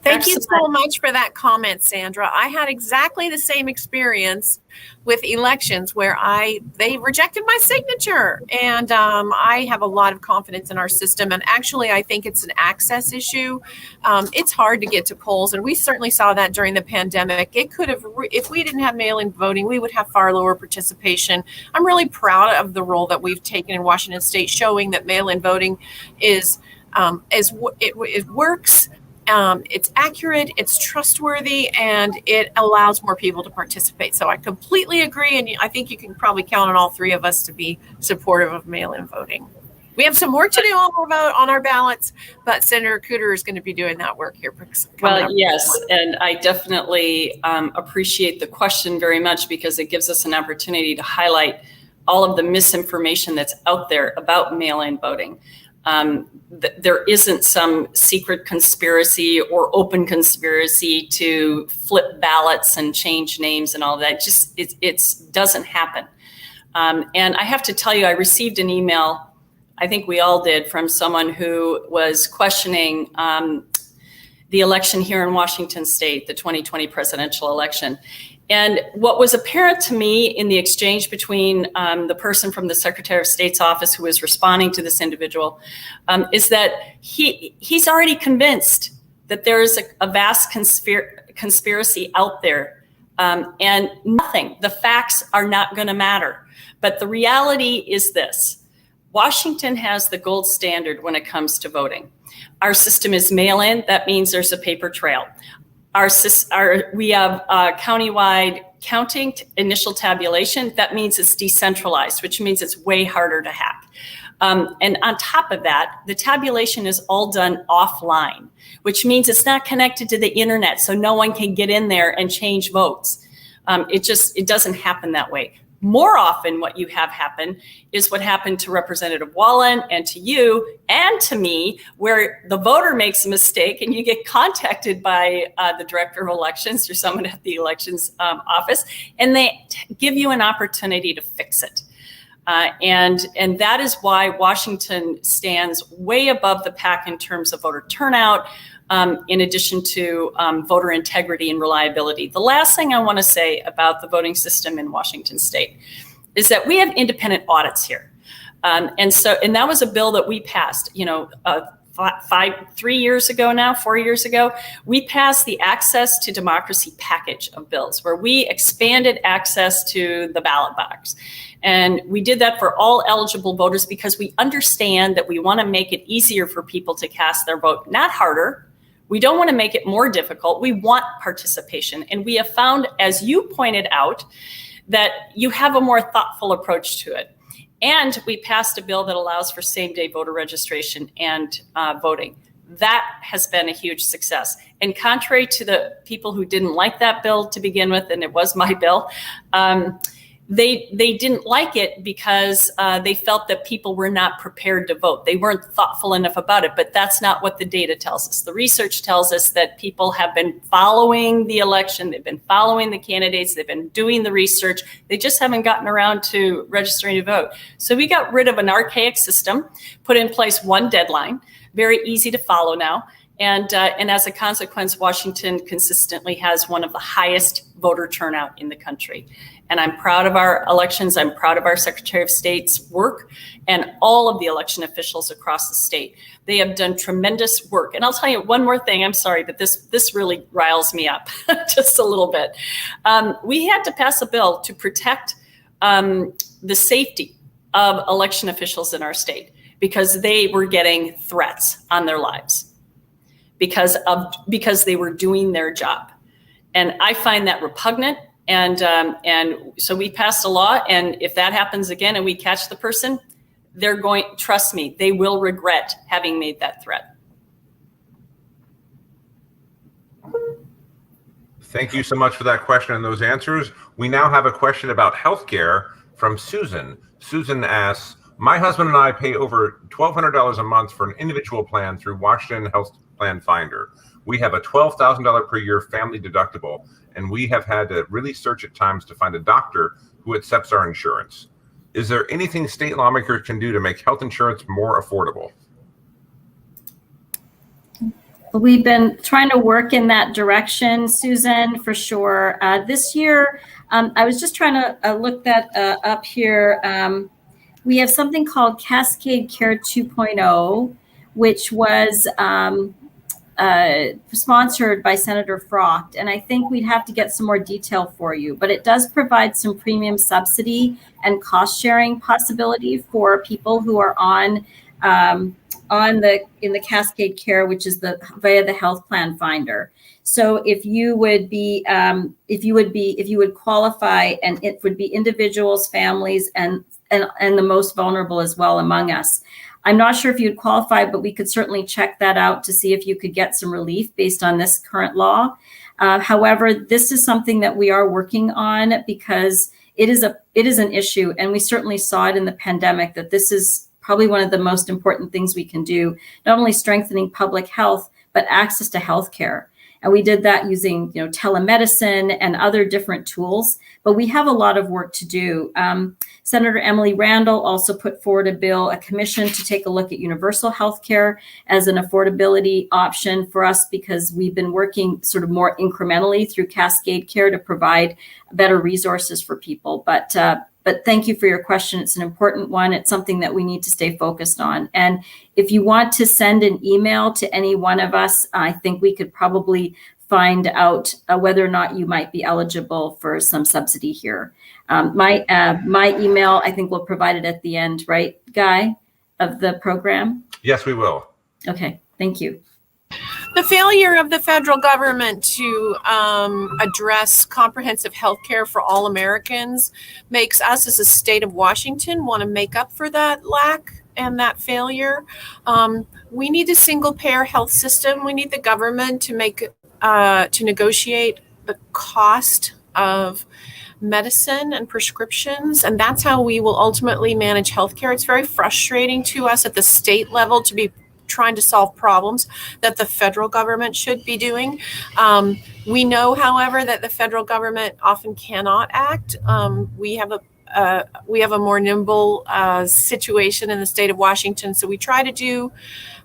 Thank you so much for that comment, Sandra. I had exactly the same experience with elections where they rejected my signature. And I have a lot of confidence in our system. And actually, I think it's an access issue. It's hard to get to polls. And we certainly saw that during the pandemic. It could have, if we didn't have mail-in voting, we would have far lower participation. I'm really proud of the role that we've taken in Washington State, showing that mail-in voting it works. It's accurate, it's trustworthy, and it allows more people to participate. So I completely agree, and I think you can probably count on all three of us to be supportive of mail-in voting. We have some work to do on our ballots, but Senator Kuderer is going to be doing that work here. Well, yes, and I definitely appreciate the question very much because it gives us an opportunity to highlight all of the misinformation that's out there about mail-in voting. There isn't some secret conspiracy or open conspiracy to flip ballots and change names and all that. It doesn't happen. And I have to tell you, I received an email, I think we all did, from someone who was questioning the election here in Washington State, the 2020 presidential election. And what was apparent to me in the exchange between the person from the Secretary of State's office who was responding to this individual is that he's already convinced that there is a vast conspiracy out there, and the facts are not going to matter. But the reality is this: Washington has the gold standard when it comes to voting. Our system is mail-in. That means there's a paper trail. We have countywide counting, initial tabulation, that means it's decentralized, which means it's way harder to hack. And on top of that, the tabulation is all done offline, which means it's not connected to the internet, so no one can get in there and change votes. It doesn't happen that way. More often what you have happen is what happened to Representative Walen and to you and to me, where the voter makes a mistake and you get contacted by the director of elections or someone at the elections office, and they give you an opportunity to fix it. And that is why Washington stands way above the pack in terms of voter turnout, in addition to voter integrity and reliability. The last thing I want to say about the voting system in Washington state is that we have independent audits here. And that was a bill that we passed, 4 years ago, we passed the Access to Democracy package of bills where we expanded access to the ballot box. And we did that for all eligible voters because we understand that we want to make it easier for people to cast their vote, not harder. We don't want to make it more difficult. We want participation. And we have found, as you pointed out, that you have a more thoughtful approach to it. And we passed a bill that allows for same-day voter registration and voting. That has been a huge success. And contrary to the people who didn't like that bill to begin with, and it was my bill, they didn't like it because they felt that people were not prepared to vote. They weren't thoughtful enough about it, but that's not what the data tells us. The research tells us that people have been following the election, they've been following the candidates, they've been doing the research, they just haven't gotten around to registering to vote. So we got rid of an archaic system, put in place one deadline, very easy to follow now. And as a consequence, Washington consistently has one of the highest voter turnout in the country. And I'm proud of our elections. I'm proud of our Secretary of State's work and all of the election officials across the state. They have done tremendous work. And I'll tell you one more thing. I'm sorry, but this really riles me up just a little bit. We had to pass a bill to protect the safety of election officials in our state because they were getting threats on their lives because they were doing their job. And I find that repugnant. And so we passed a law, and if that happens again and we catch the person, trust me, they will regret having made that threat. Thank you so much for that question and those answers. We now have a question about healthcare from Susan. Susan asks, my husband and I pay over $1,200 a month for an individual plan through Washington Health Plan Finder. We have a $12,000 per year family deductible, and we have had to really search at times to find a doctor who accepts our insurance. Is there anything state lawmakers can do to make health insurance more affordable? We've been trying to work in that direction, Susan, for sure. This year, I was just trying to look that up here. We have something called Cascade Care 2.0, which was sponsored by Senator Frocht. And I think we'd have to get some more detail for you, but it does provide some premium subsidy and cost sharing possibility for people who are in the Cascade Care, which is via the Health Plan Finder. So if you would qualify, and it would be individuals, families, and the most vulnerable as well among us. I'm not sure if you'd qualify, but we could certainly check that out to see if you could get some relief based on this current law. However, this is something that we are working on because it is an issue, and we certainly saw it in the pandemic that this is probably one of the most important things we can do, not only strengthening public health, but access to healthcare. And we did that using, telemedicine and other different tools, but we have a lot of work to do. Senator Emily Randall also put forward a commission to take a look at universal health care as an affordability option for us, because we've been working sort of more incrementally through Cascade Care to provide better resources for people. But thank you for your question. It's an important one. It's something that we need to stay focused on. And if you want to send an email to any one of us, I think we could probably find out whether or not you might be eligible for some subsidy here. My email, I think we'll provide it at the end, right, Guy, of the program? Yes, we will. Okay, thank you. The failure of the federal government to address comprehensive health care for all Americans makes us as a state of Washington want to make up for that lack and that failure. We need a single payer health system. We need the government to negotiate the cost of medicine and prescriptions, and that's how we will ultimately manage healthcare. It's very frustrating to us at the state level to be trying to solve problems that the federal government should be doing. We know, however, that the federal government often cannot act. We have a more nimble situation in the state of Washington, so we try to do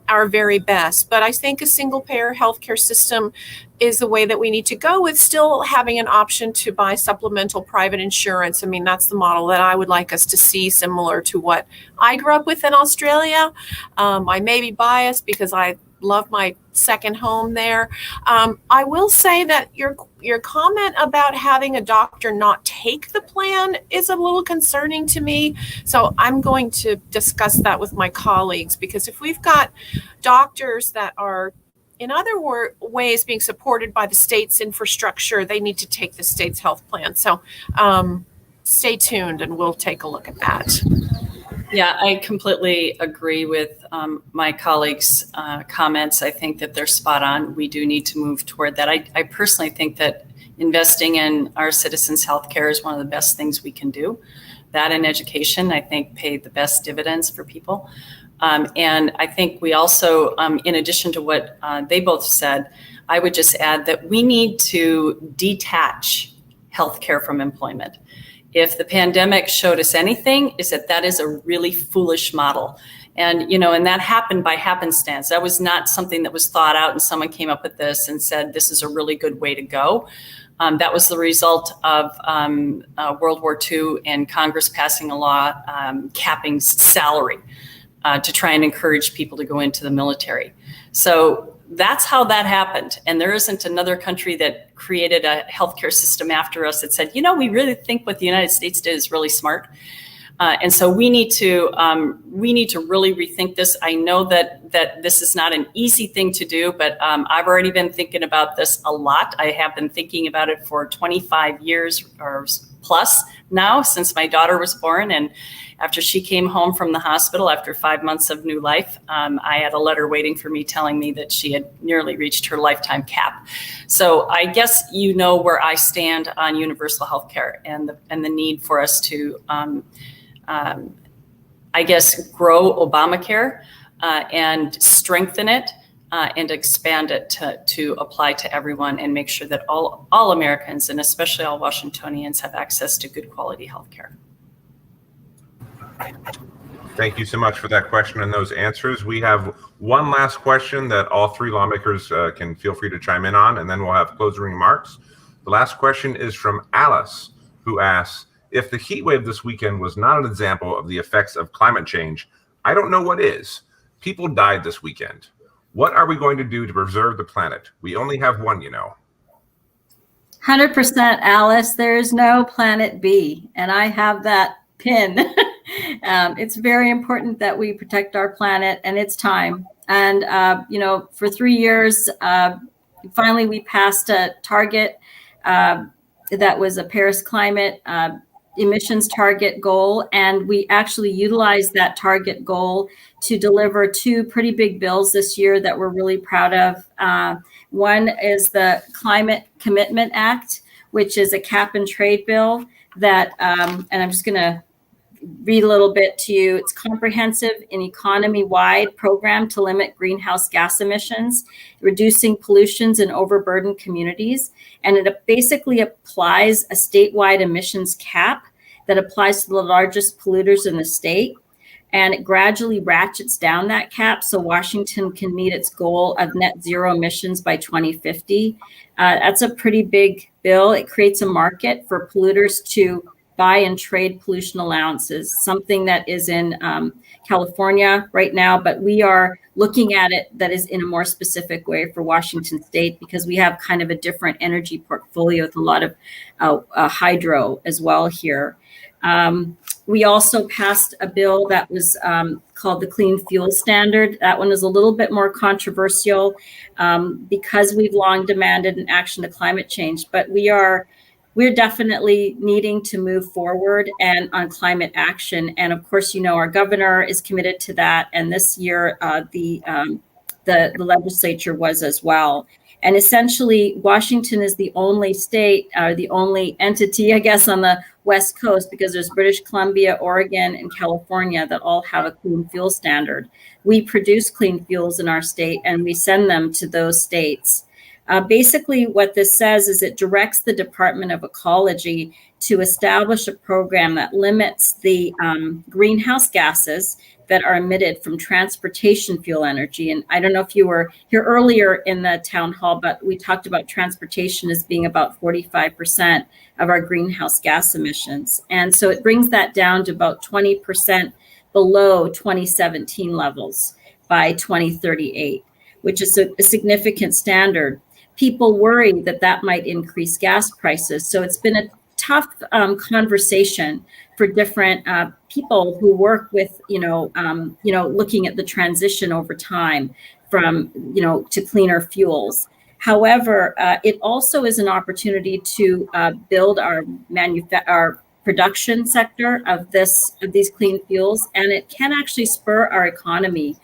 our very best. But I think a single payer healthcare system is the way that we need to go, with still having an option to buy supplemental private insurance. I mean, that's the model that I would like us to see, similar to what I grew up with in Australia. I may be biased because I love my second home there. I will say that your comment about having a doctor not take the plan is a little concerning to me. So I'm going to discuss that with my colleagues, because if we've got doctors that are in other ways being supported by the state's infrastructure, they need to take the state's health plan. So stay tuned and we'll take a look at that. Yeah, I completely agree with my colleagues' comments. I think that they're spot on. We do need to move toward that. I personally think that investing in our citizens' healthcare is one of the best things we can do. That and education, I think, pay the best dividends for people. And I think we also, in addition to what they both said, I would just add that we need to detach healthcare from employment. If the pandemic showed us anything, is that is a really foolish model. And, and that happened by happenstance. That was not something that was thought out and someone came up with this and said, this is a really good way to go. That was the result of World War II and Congress passing a law capping salary to try and encourage people to go into the military. So that's how that happened. And there isn't another country that created a healthcare system after us that said, we really think what the United States did is really smart. And so we need to really rethink this. I know that this is not an easy thing to do, but I've already been thinking about this a lot. I have been thinking about it for 25 years or plus now, since my daughter was born. And after she came home from the hospital after 5 months of new life, I had a letter waiting for me telling me that she had nearly reached her lifetime cap. So I guess you know where I stand on universal health care and the need for us to, I guess, grow Obamacare and strengthen it and expand it to apply to everyone and make sure that all Americans, and especially all Washingtonians, have access to good quality health care. Thank you so much for that question and those answers. We have one last question that all three lawmakers can feel free to chime in on, and then we'll have closing remarks. The last question is from Alice, who asks, if the heat wave this weekend was not an example of the effects of climate change, I don't know what is. People died this weekend. What are we going to do to preserve the planet? We only have one, 100%, Alice. There is no planet B, and I have that pin. It's very important that we protect our planet, and it's time. And, for 3 years, finally we passed a target that was a Paris climate emissions target goal. And we actually utilized that target goal to deliver 2 pretty big bills this year that we're really proud of. One is the Climate Commitment Act, which is a cap and trade bill that, and I'm just going to read a little bit to you. It's comprehensive and economy-wide program to limit greenhouse gas emissions, reducing pollutions in overburdened communities. And it basically applies a statewide emissions cap that applies to the largest polluters in the state. And it gradually ratchets down that cap so Washington can meet its goal of net zero emissions by 2050. That's a pretty big bill. It creates a market for polluters to buy and trade pollution allowances, something that is in California right now, but we are looking at it that is in a more specific way for Washington State, because we have kind of a different energy portfolio with a lot of hydro as well here. We also passed a bill that was called the Clean Fuel Standard. That one is a little bit more controversial because we've long demanded an action to climate change, but we're definitely needing to move forward and on climate action. And of course, our governor is committed to that. And this year, the legislature was as well. And essentially, Washington is the only state, the only entity, I guess, on the West Coast, because there's British Columbia, Oregon, and California that all have a clean fuel standard. We produce clean fuels in our state, and we send them to those states. Basically, what this says is it directs the Department of Ecology to establish a program that limits the greenhouse gases that are emitted from transportation fuel energy. And I don't know if you were here earlier in the town hall, but we talked about transportation as being about 45% of our greenhouse gas emissions. And so it brings that down to about 20% below 2017 levels by 2038, which is a significant standard. People worry that that might increase gas prices. So it's been a tough conversation for different people who work with, looking at the transition over time from, to cleaner fuels. However, it also is an opportunity to build our production sector of these clean fuels, and it can actually spur our economy,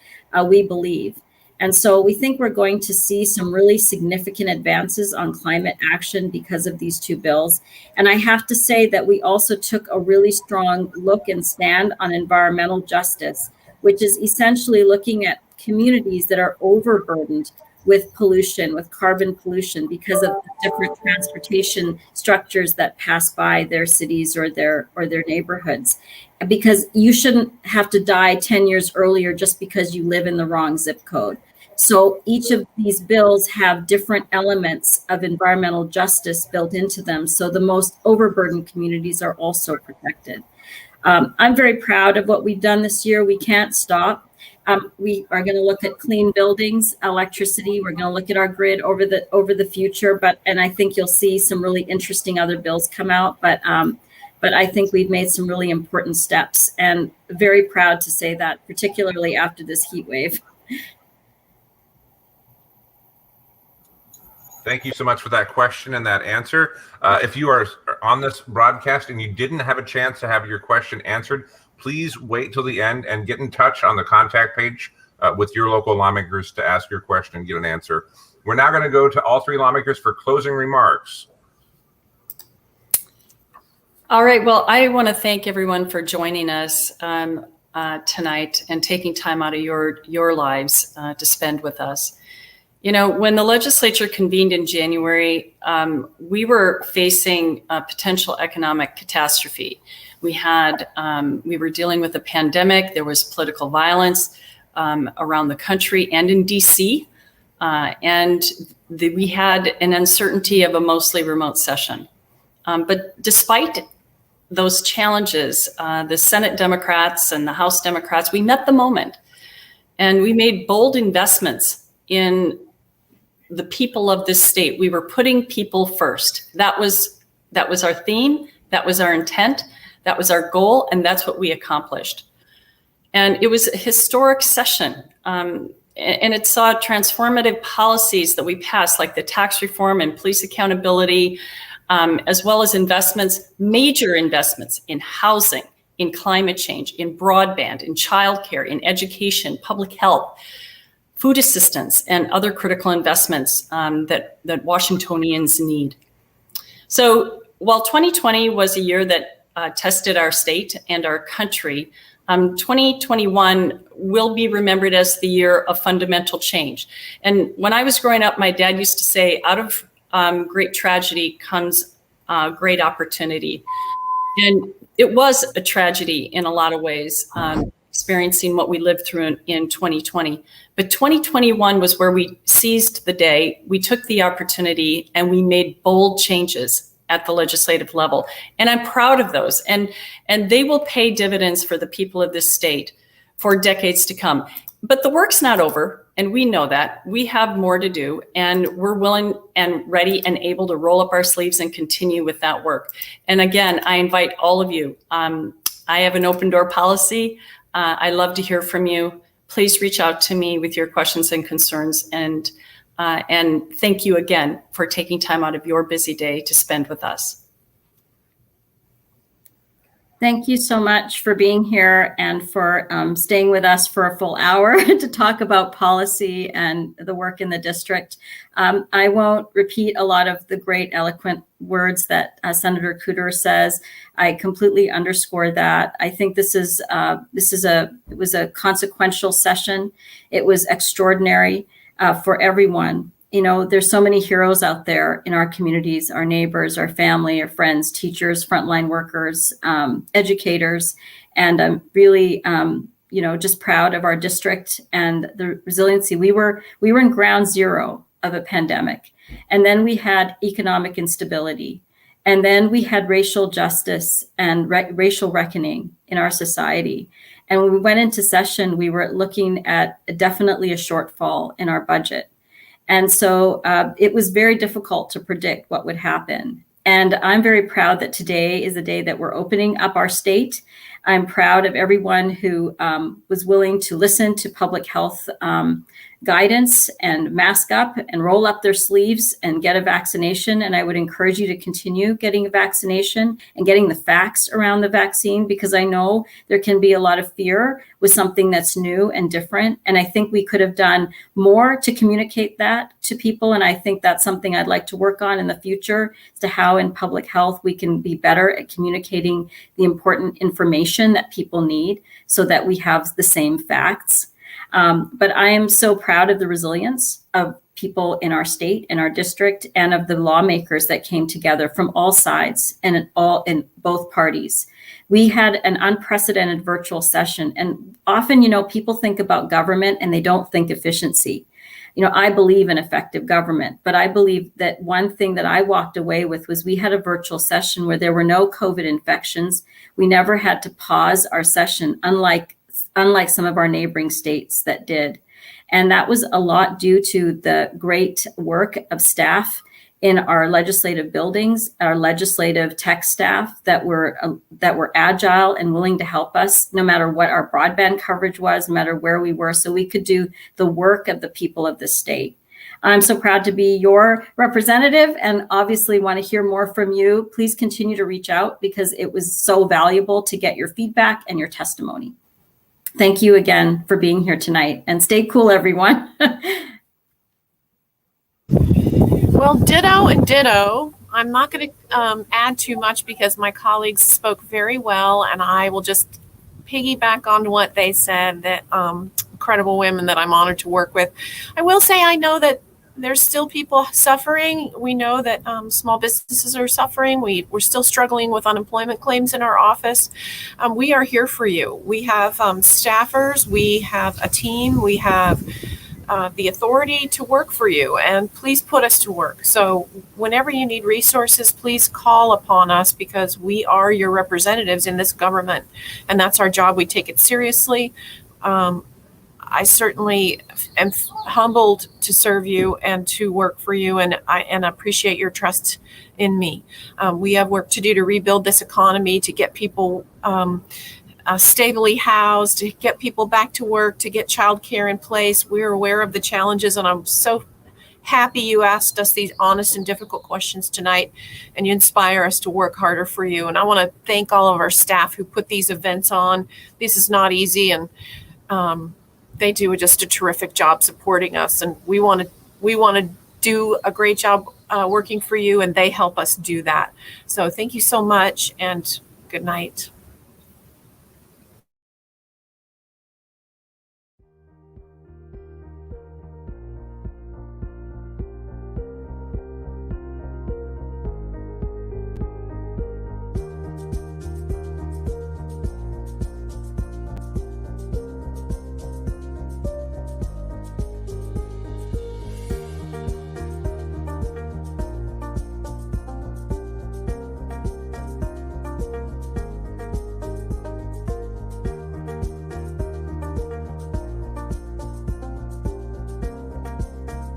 we believe. And so we think we're going to see some really significant advances on climate action because of these two bills. And I have to say that we also took a really strong look and stand on environmental justice, which is essentially looking at communities that are overburdened with pollution, with carbon pollution, because of the different transportation structures that pass by their cities or their neighborhoods. Because you shouldn't have to die 10 years earlier just because you live in the wrong zip code. So each of these bills have different elements of environmental justice built into them. So the most overburdened communities are also protected. I'm very proud of what we've done this year. We can't stop. We are going to look at clean buildings, electricity. We're going to look at our grid over the future. And I think you'll see some really interesting other bills come out. But I think we've made some really important steps, and very proud to say that, particularly after this heat wave. Thank you so much for that question and that answer. If you are on this broadcast and you didn't have a chance to have your question answered, please wait till the end and get in touch on the contact page with your local lawmakers to ask your question and get an answer. We're now going to go to all three lawmakers for closing remarks. All right. Well, I want to thank everyone for joining us tonight and taking time out of your lives to spend with us. When the legislature convened in January, we were facing a potential economic catastrophe. We were dealing with a pandemic. There was political violence around the country and in DC. We had an uncertainty of a mostly remote session. But despite those challenges, the Senate Democrats and the House Democrats, we met the moment, and we made bold investments in the people of this state. We were putting people first. That was our theme. That was our intent. That was our goal. And that's what we accomplished. And it was a historic session. And it saw transformative policies that we passed, like the tax reform and police accountability, as well as major investments in housing, in climate change, in broadband, in childcare, in education, public health, food assistance, and other critical investments that Washingtonians need. So while 2020 was a year that tested our state and our country, 2021 will be remembered as the year of fundamental change. And when I was growing up, my dad used to say, out of great tragedy comes great opportunity. And it was a tragedy in a lot of ways, experiencing what we lived through in 2020. But 2021 was where we seized the day, we took the opportunity, and we made bold changes at the legislative level. And I'm proud of those. And they will pay dividends for the people of this state for decades to come. But the work's not over. And we know that. We have more to do, and we're willing and ready and able to roll up our sleeves and continue with that work. And again, I invite all of you. I have an open door policy. I love to hear from you. Please reach out to me with your questions and concerns. And thank you again for taking time out of your busy day to spend with us. Thank you so much for being here and for staying with us for a full hour to talk about policy and the work in the district. I won't repeat a lot of the great eloquent words that Senator Kuderer says. I completely underscore that. I think it was a consequential session. It was extraordinary for everyone. You know, there's so many heroes out there in our communities, our neighbors, our family, our friends, teachers, frontline workers, educators. And I'm really, just proud of our district and the resiliency. We were in ground zero of a pandemic. And then we had economic instability. And then we had racial justice and racial reckoning in our society. And when we went into session, we were looking at definitely a shortfall in our budget. And so it was very difficult to predict what would happen. And I'm very proud that today is the day that we're opening up our state. I'm proud of everyone who was willing to listen to public health guidance and mask up and roll up their sleeves and get a vaccination. And I would encourage you to continue getting a vaccination and getting the facts around the vaccine, because I know there can be a lot of fear with something that's new and different. And I think we could have done more to communicate that to people. And I think that's something I'd like to work on in the future, as to how in public health we can be better at communicating the important information that people need so that we have the same facts. But I am so proud of the resilience of people in our state, in our district, and of the lawmakers that came together from all sides and in both parties. We had an unprecedented virtual session. And often, people think about government and they don't think efficiency. I believe in effective government, but I believe that one thing that I walked away with was we had a virtual session where there were no COVID infections. We never had to pause our session, unlike some of our neighboring states that did. And that was a lot due to the great work of staff in our legislative buildings, our legislative tech staff that were agile and willing to help us, no matter what our broadband coverage was, no matter where we were, so we could do the work of the people of the state. I'm so proud to be your representative and obviously want to hear more from you. Please continue to reach out because it was so valuable to get your feedback and your testimony. Thank you again for being here tonight, and stay cool, everyone. Well, ditto and ditto. I'm not going to add too much because my colleagues spoke very well, and I will just piggyback on what they said, that incredible women that I'm honored to work with. I will say I know that there's still people suffering. We know that small businesses are suffering. We're still struggling with unemployment claims in our office. We are here for you. We have staffers. We have a team. We have the authority to work for you, and please put us to work. So whenever you need resources, please call upon us, because we are your representatives in this government, and that's our job. We take it seriously. I certainly am humbled to serve you and to work for you, and I appreciate your trust in me. We have work to do to rebuild this economy, to get people stably housed, to get people back to work, to get childcare in place. We're aware of the challenges, and I'm so happy you asked us these honest and difficult questions tonight, and you inspire us to work harder for you. And I want to thank all of our staff who put these events on. This is not easy, and they do just a terrific job supporting us, and we want to do a great job working for you, and they help us do that. So thank you so much, and good night.